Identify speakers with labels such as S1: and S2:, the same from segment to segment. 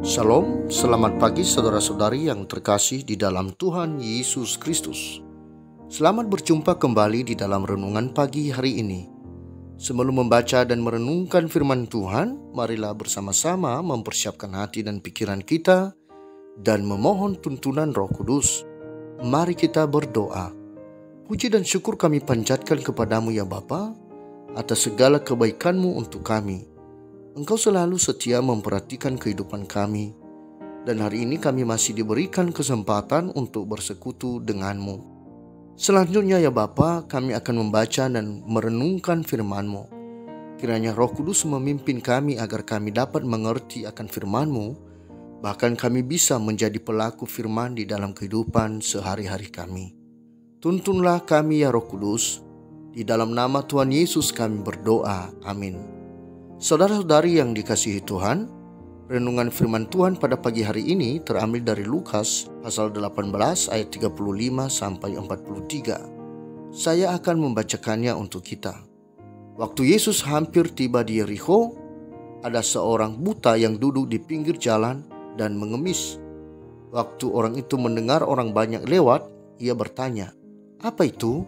S1: Shalom, selamat pagi saudara-saudari yang terkasih di dalam Tuhan Yesus Kristus. Selamat berjumpa kembali di dalam renungan pagi hari ini. Sebelum membaca dan merenungkan firman Tuhan, marilah bersama-sama mempersiapkan hati dan pikiran kita dan memohon tuntunan Roh Kudus. Mari kita berdoa. Puji dan syukur kami panjatkan kepadamu ya Bapa, atas segala kebaikan-Mu untuk kami. Engkau selalu setia memperhatikan kehidupan kami, dan hari ini kami masih diberikan kesempatan untuk bersekutu denganmu. Selanjutnya ya Bapa, kami akan membaca dan merenungkan firman-Mu. Kiranya Roh Kudus memimpin kami agar kami dapat mengerti akan firman-Mu, bahkan kami bisa menjadi pelaku firman di dalam kehidupan sehari-hari kami. Tuntunlah kami ya Roh Kudus, di dalam nama Tuhan Yesus kami berdoa, amin. Saudara-saudari yang dikasihi Tuhan, renungan firman Tuhan pada pagi hari ini terambil dari Lukas pasal 18 ayat 35 sampai 43. Saya akan membacakannya untuk kita. Waktu Yesus hampir tiba di Yerikho, ada seorang buta yang duduk di pinggir jalan dan mengemis. Waktu orang itu mendengar orang banyak lewat, ia bertanya, "Apa itu?"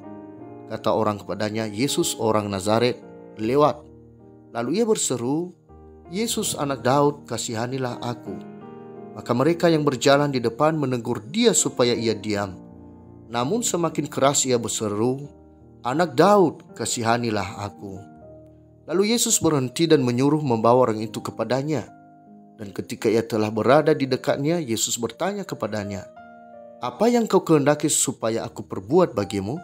S1: Kata orang kepadanya, "Yesus orang Nazaret lewat." Lalu ia berseru, "Yesus anak Daud, kasihanilah aku." Maka mereka yang berjalan di depan menegur dia supaya ia diam. Namun semakin keras ia berseru, "Anak Daud, kasihanilah aku." Lalu Yesus berhenti dan menyuruh membawa orang itu kepadanya. Dan ketika ia telah berada di dekatnya, Yesus bertanya kepadanya, "Apa yang kau kehendaki supaya aku perbuat bagimu?"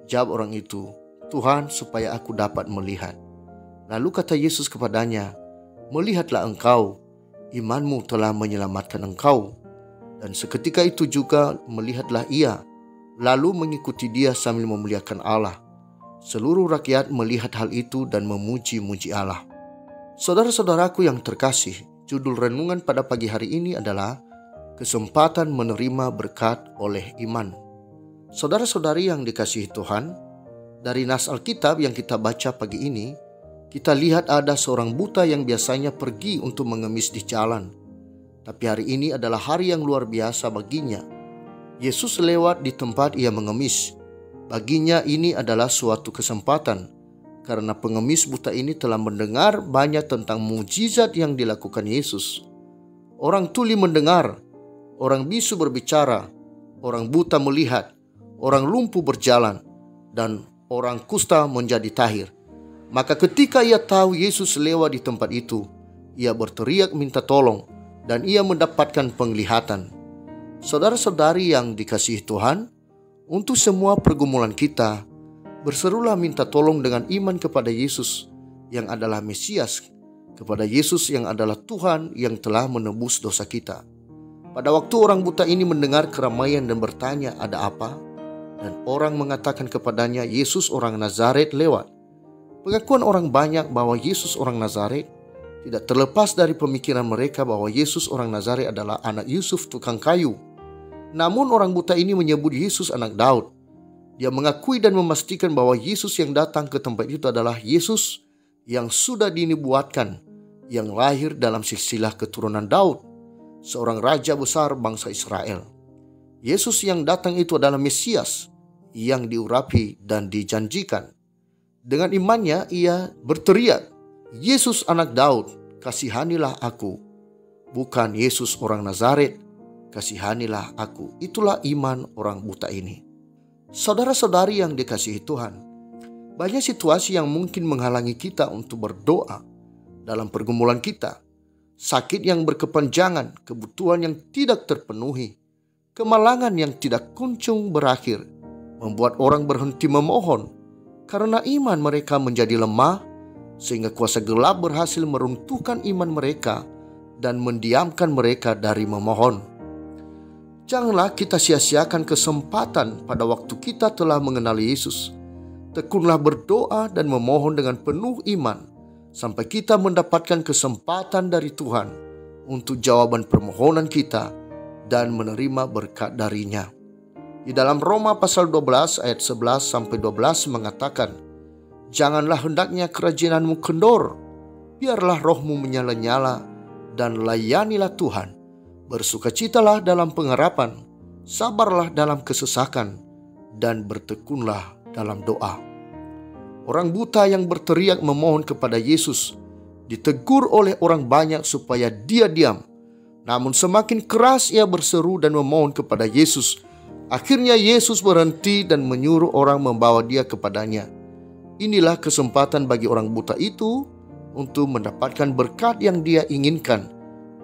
S1: Jawab orang itu, "Tuhan, supaya aku dapat melihat." Lalu kata Yesus kepadanya, "Melihatlah engkau, imanmu telah menyelamatkan engkau." Dan seketika itu juga melihatlah ia, lalu mengikuti dia sambil memuliakan Allah. Seluruh rakyat melihat hal itu dan memuji-muji Allah. Saudara-saudaraku yang terkasih, judul renungan pada pagi hari ini adalah kesempatan menerima berkat oleh iman. Saudara-saudari yang dikasihi Tuhan, dari nas Alkitab yang kita baca pagi ini, kita lihat ada seorang buta yang biasanya pergi untuk mengemis di jalan. Tapi hari ini adalah hari yang luar biasa baginya. Yesus lewat di tempat ia mengemis. Baginya ini adalah suatu kesempatan, karena pengemis buta ini telah mendengar banyak tentang mukjizat yang dilakukan Yesus. Orang tuli mendengar, orang bisu berbicara, orang buta melihat, orang lumpuh berjalan, dan orang kusta menjadi tahir. Maka ketika ia tahu Yesus lewat di tempat itu, ia berteriak minta tolong dan ia mendapatkan penglihatan. Saudara-saudari yang dikasihi Tuhan, untuk semua pergumulan kita, berserulah minta tolong dengan iman kepada Yesus yang adalah Mesias, kepada Yesus yang adalah Tuhan yang telah menebus dosa kita. Pada waktu orang buta ini mendengar keramaian dan bertanya, "Ada apa?" Dan orang mengatakan kepadanya, "Yesus orang Nazaret lewat." Pengakuan orang banyak bahwa Yesus orang Nazaret tidak terlepas dari pemikiran mereka bahwa Yesus orang Nazaret adalah anak Yusuf tukang kayu. Namun orang buta ini menyebut Yesus anak Daud. Dia mengakui dan memastikan bahwa Yesus yang datang ke tempat itu adalah Yesus yang sudah dinubuatkan, yang lahir dalam silsilah keturunan Daud, seorang raja besar bangsa Israel. Yesus yang datang itu adalah Mesias yang diurapi dan dijanjikan. Dengan imannya ia berteriak, "Yesus anak Daud, kasihanilah aku." Bukan Yesus orang Nazaret, kasihanilah aku. Itulah iman orang buta ini. Saudara-saudari yang dikasihi Tuhan, banyak situasi yang mungkin menghalangi kita untuk berdoa dalam pergumulan kita. Sakit yang berkepanjangan, kebutuhan yang tidak terpenuhi, kemalangan yang tidak kunjung berakhir, membuat orang berhenti memohon. Karena iman mereka menjadi lemah, sehingga kuasa gelap berhasil meruntuhkan iman mereka dan mendiamkan mereka dari memohon. Janganlah kita sia-siakan kesempatan pada waktu kita telah mengenal Yesus. Tekunlah berdoa dan memohon dengan penuh iman, sampai kita mendapatkan kesempatan dari Tuhan untuk jawaban permohonan kita dan menerima berkat darinya. Di dalam Roma pasal 12 ayat 11 sampai 12 mengatakan, "Janganlah hendaknya kerajinanmu kendor, biarlah rohmu menyala-nyala dan layanilah Tuhan. Bersukacitalah dalam pengharapan, sabarlah dalam kesesakan, dan bertekunlah dalam doa. Orang buta yang berteriak memohon kepada Yesus ditegur oleh orang banyak supaya dia diam. Namun semakin keras ia berseru dan memohon kepada Yesus. Akhirnya Yesus berhenti dan menyuruh orang membawa dia kepadanya. Inilah kesempatan bagi orang buta itu untuk mendapatkan berkat yang dia inginkan,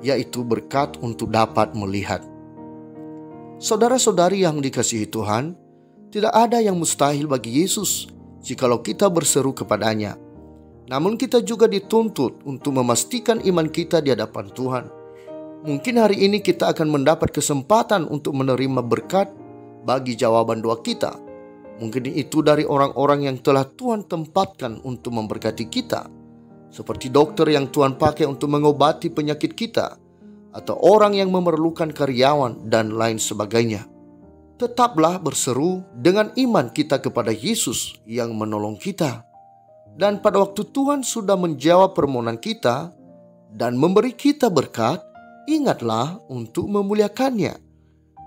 S1: yaitu berkat untuk dapat melihat. Saudara-saudari yang dikasihi Tuhan, tidak ada yang mustahil bagi Yesus jikalau kita berseru kepadanya. Namun kita juga dituntut untuk memastikan iman kita di hadapan Tuhan. Mungkin hari ini kita akan mendapat kesempatan untuk menerima berkat bagi jawaban doa kita. Mungkin itu dari orang-orang yang telah Tuhan tempatkan untuk memberkati kita, seperti dokter yang Tuhan pakai untuk mengobati penyakit kita, atau orang yang memerlukan karyawan dan lain sebagainya. Tetaplah berseru dengan iman kita kepada Yesus yang menolong kita. Dan pada waktu Tuhan sudah menjawab permohonan kita dan memberi kita berkat, ingatlah untuk memuliakannya.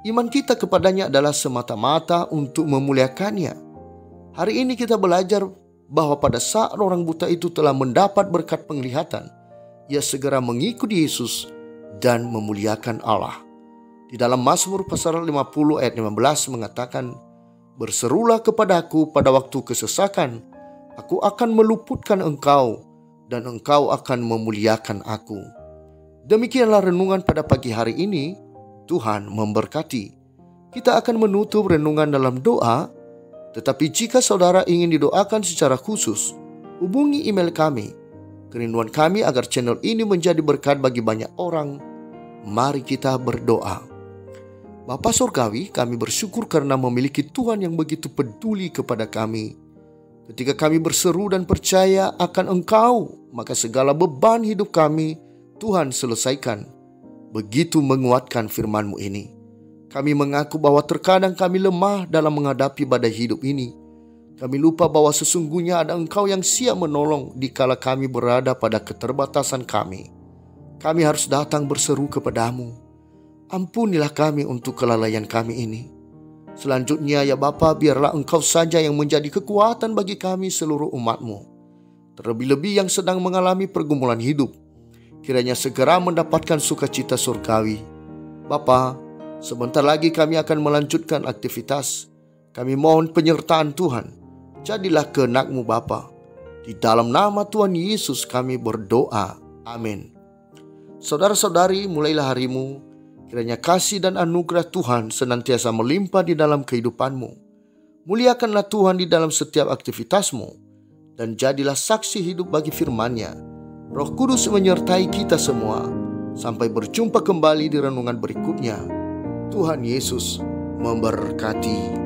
S1: Iman kita kepadanya adalah semata-mata untuk memuliakannya. Hari ini kita belajar bahwa pada saat orang buta itu telah mendapat berkat penglihatan, ia segera mengikuti Yesus dan memuliakan Allah. Di dalam Mazmur pasal 50 ayat 15 mengatakan, "Berserulah kepadaku pada waktu kesesakan, aku akan meluputkan engkau, dan engkau akan memuliakan aku." Demikianlah renungan pada pagi hari ini. Tuhan memberkati. Kita akan menutup renungan dalam doa, tetapi jika saudara ingin didoakan secara khusus, hubungi email kami. Kerinduan kami agar channel ini menjadi berkat bagi banyak orang. Mari kita berdoa. Bapa Surgawi, kami bersyukur karena memiliki Tuhan yang begitu peduli kepada kami. Ketika kami berseru dan percaya akan Engkau, maka segala beban hidup kami Tuhan selesaikan. Begitu menguatkan firman-Mu ini. Kami mengaku bahwa terkadang kami lemah dalam menghadapi badai hidup ini. Kami lupa bahwa sesungguhnya ada Engkau yang siap menolong dikala kami berada pada keterbatasan kami. Kami harus datang berseru kepadamu. Ampunilah kami untuk kelalaian kami ini. Selanjutnya ya Bapa, biarlah Engkau saja yang menjadi kekuatan bagi kami seluruh umat-Mu. Terlebih-lebih yang sedang mengalami pergumulan hidup, kiranya segera mendapatkan sukacita surgawi. Bapa, sebentar lagi kami akan melanjutkan aktivitas. Kami mohon penyertaan Tuhan. Jadilah kehendak-Mu Bapa. Di dalam nama Tuhan Yesus kami berdoa. Amin. Saudara-saudari, mulailah harimu. Kiranya kasih dan anugerah Tuhan senantiasa melimpah di dalam kehidupanmu. Muliakanlah Tuhan di dalam setiap aktivitasmu. Dan jadilah saksi hidup bagi firman-Nya. Roh Kudus menyertai kita semua. Sampai berjumpa kembali di renungan berikutnya. Tuhan Yesus memberkati.